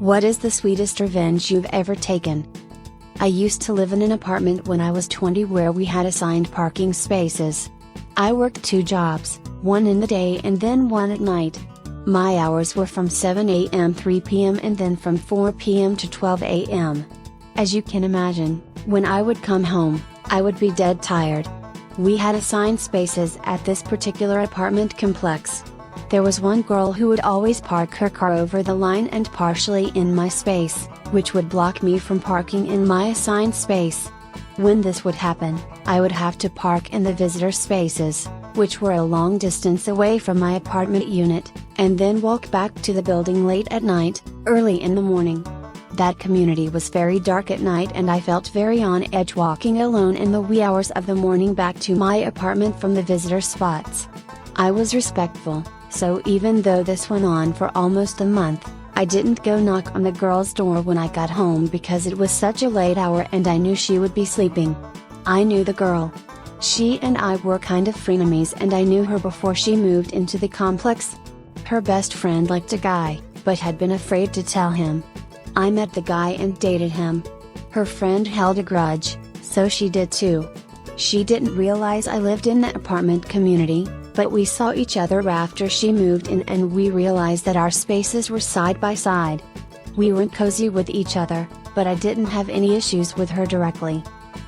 What is the sweetest revenge you've ever taken? I used to live in an apartment when I was 20 where we had assigned parking spaces. I worked 2 jobs, one in the day and then one at night. My hours were from 7 a.m. 3 p.m. and then from 4 p.m. to 12 a.m. As you can imagine, when I would come home, I would be dead tired. We had assigned spaces at this particular apartment complex. There was one girl who would always park her car over the line and partially in my space, which would block me from parking in my assigned space. When this would happen, I would have to park in the visitor spaces, which were a long distance away from my apartment unit, and then walk back to the building late at night, early in the morning. That community was very dark at night and I felt very on edge walking alone in the wee hours of the morning back to my apartment from the visitor spots. I was respectful, so even though this went on for almost a month, I didn't go knock on the girl's door when I got home because it was such a late hour and I knew she would be sleeping. I knew the girl. She and I were kind of frenemies and I knew her before she moved into the complex. Her best friend liked a guy, but had been afraid to tell him. I met the guy and dated him. Her friend held a grudge, so she did too. She didn't realize I lived in the apartment community, but we saw each other after she moved in and we realized that our spaces were side by side. We weren't cozy with each other, but I didn't have any issues with her directly.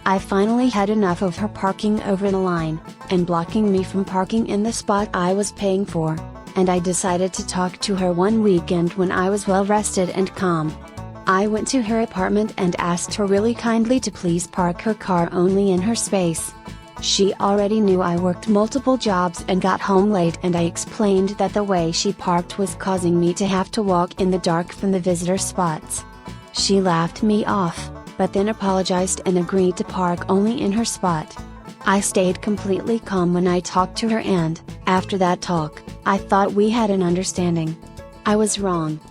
I finally had enough of her parking over the line, and blocking me from parking in the spot I was paying for, and I decided to talk to her one weekend when I was well rested and calm. I went to her apartment and asked her really kindly to please park her car only in her space. She already knew I worked multiple jobs and got home late and I explained that the way she parked was causing me to have to walk in the dark from the visitor spots. She laughed me off, but then apologized and agreed to park only in her spot. I stayed completely calm when I talked to her and, after that talk, I thought we had an understanding. I was wrong.